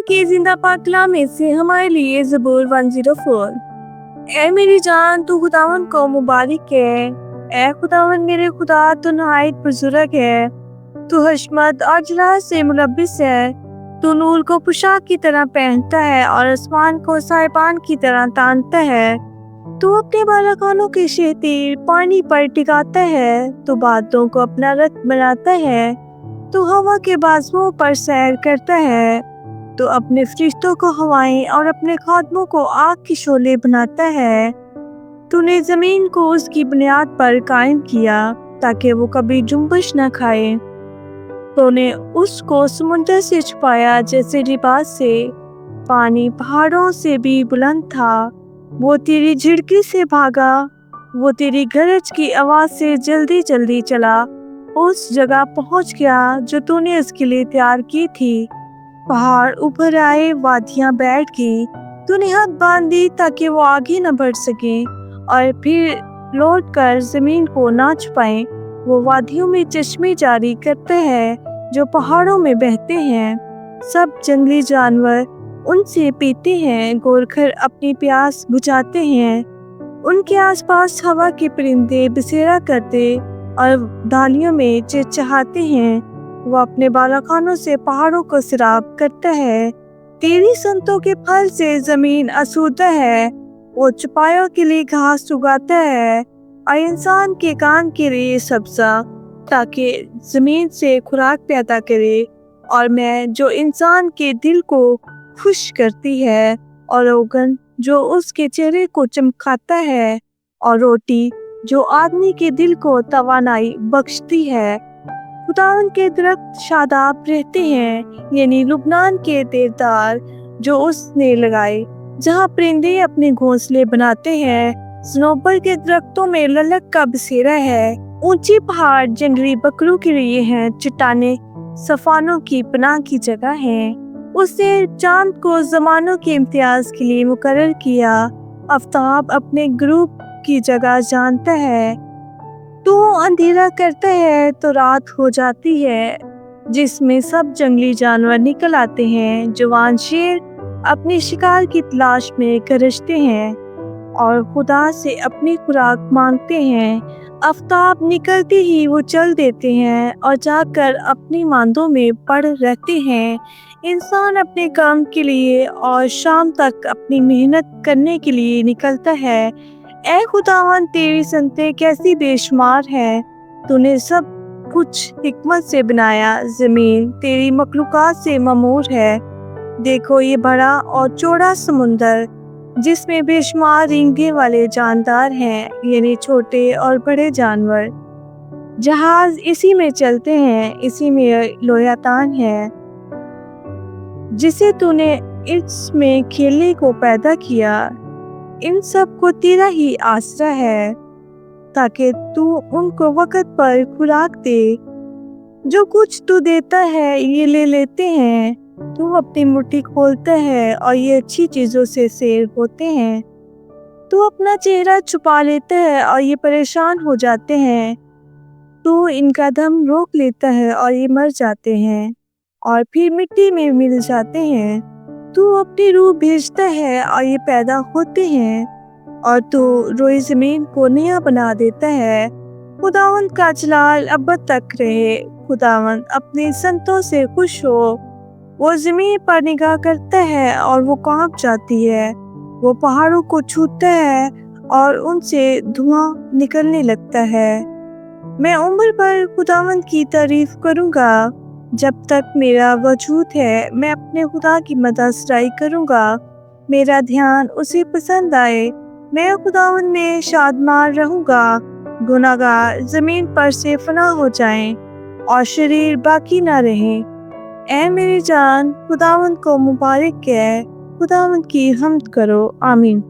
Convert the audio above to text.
के जिंदा पाक कलामे से हमारे लिए ज़बूर 104। ए मेरी जान, तू खुदावन को मुबारक है। ए खुदावन मेरे खुदा, तू नहायत बुजुर्ग है। तू हशमत और जलाल से मुलब्बिस है। तू नूर को पोशाक की तरह पहनता है और आसमान को साहिबान की तरह तानता है। तू अपने बालकानों के शहतीर पानी पर टिकाता है। तू बादलों को अपना रथ बनाता है। तू हवा के बाजुओं पर सैर करता है। तू अपने फरिश्तों को हवाएं और अपने खादमों को आग के शोले बनाता है। तूने जमीन को उसकी बुनियाद पर कायम किया ताकि वो कभी जुम्बश न खाए। तूने उसको समुंदर से छुपाया जैसे लिबास से। पानी पहाड़ों से भी बुलंद था। वो तेरी झिड़की से भागा। वो तेरी गरज की आवाज से जल्दी जल्दी चला। उस जगह पहुंच गया जो तूने उसके लिए तैयार की थी। पहाड़ ऊपर आए, वादियां बैठ गई। तूने हद बांध दी ताकि वो आगे न बढ़ सके और फिर लौटकर जमीन को ना छुपाए। वो वादियों में चश्मे जारी करते हैं जो पहाड़ों में बहते हैं। सब जंगली जानवर उनसे पीते हैं। गोरखर अपनी प्यास बुझाते हैं। उनके आसपास हवा के परिंदे बसेरा करते और डालियों में चिहचहाते हैं। वो अपने बालाखानों से पहाड़ों को सैराब करता है। तेरी संतों के फल से जमीन आसूदा है। वो चौपायों के लिए घास उगाता है और इंसान के कान के लिए सब्जा, ताकि जमीन से खुराक पैदा करे। और मैं जो इंसान के दिल को खुश करती है, और रोगन जो उसके चेहरे को चमकाता है, और रोटी जो आदमी के दिल को तवानाई बख्शती है। खुदावन के दरख्त शादाब रहते हैं, यानी लुबनान के देवदार जो उसने लगाए, जहाँ परिंदे अपने घोंसले बनाते हैं। सनोबर के दरख्तों में ललक का बसेरा है। ऊंची पहाड़ जंगली बकरों के लिए हैं। चट्टाने सफानों की पनाह की जगह है। उसने चांद को जमानों के इम्तियाज के लिए मुकर्रर किया। आफ्ताब अपने ग्रुप की जगह जानता है। तू अंधेरा करता है तो रात हो जाती है, जिसमें सब जंगली जानवर निकल आते हैं। जवान शेर अपने शिकार की तलाश में गरजते हैं और खुदा से अपनी खुराक मांगते हैं। आफ्ताब निकलते ही वो चल देते हैं और जाकर अपनी मांदों में पड़ रहते हैं। इंसान अपने काम के लिए और शाम तक अपनी मेहनत करने के लिए निकलता है। ऐ खुदावन, तेरी संतें कैसी बेशुमार है। तूने सब कुछ हिकमत से बनाया। जमीन तेरी मखलूकात से ममूर है। देखो, ये बड़ा और चौड़ा समुंदर, जिसमें बेशुमार रेंगने वाले जानदार हैं, यानी छोटे और बड़े जानवर। जहाज इसी में चलते हैं। इसी में लोयातान है, जिसे तूने इसमें खेलने को पैदा किया। इन सब को तेरा ही आसरा है, ताकि तू उनको वक़्त पर खुराक दे। जो कुछ तू देता है ये ले लेते हैं। तू अपनी मुट्ठी खोलता है और ये अच्छी चीज़ों से सैर होते हैं। तू अपना चेहरा छुपा लेता है और ये परेशान हो जाते हैं। तू इनका दम रोक लेता है और ये मर जाते हैं और फिर मिट्टी में मिल जाते हैं। तू अपनी रूह भेजता है और ये पैदा होते हैं, और तू रोई ज़मीन को नया बना देता है। खुदावंद का जलाल अब तक रहे। खुदावंद अपने संतों से खुश हो। वो ज़मीन पर निगाह करता है और वो कांप जाती है। वो पहाड़ों को छूता है और उनसे धुआं निकलने लगता है। मैं उम्र भर खुदावंद की तारीफ करूँगा। जब तक मेरा वजूद है, मैं अपने खुदा की मददसराई करूँगा। मेरा ध्यान उसे पसंद आए। मैं खुदावंद में शादमार रहूँगा। गुनाहगार ज़मीन पर से फना हो जाएं और शरीर बाकी ना रहे। ऐ मेरी जान, खुदावंद को मुबारक कह। खुदावंद की हम्द करो। आमीन।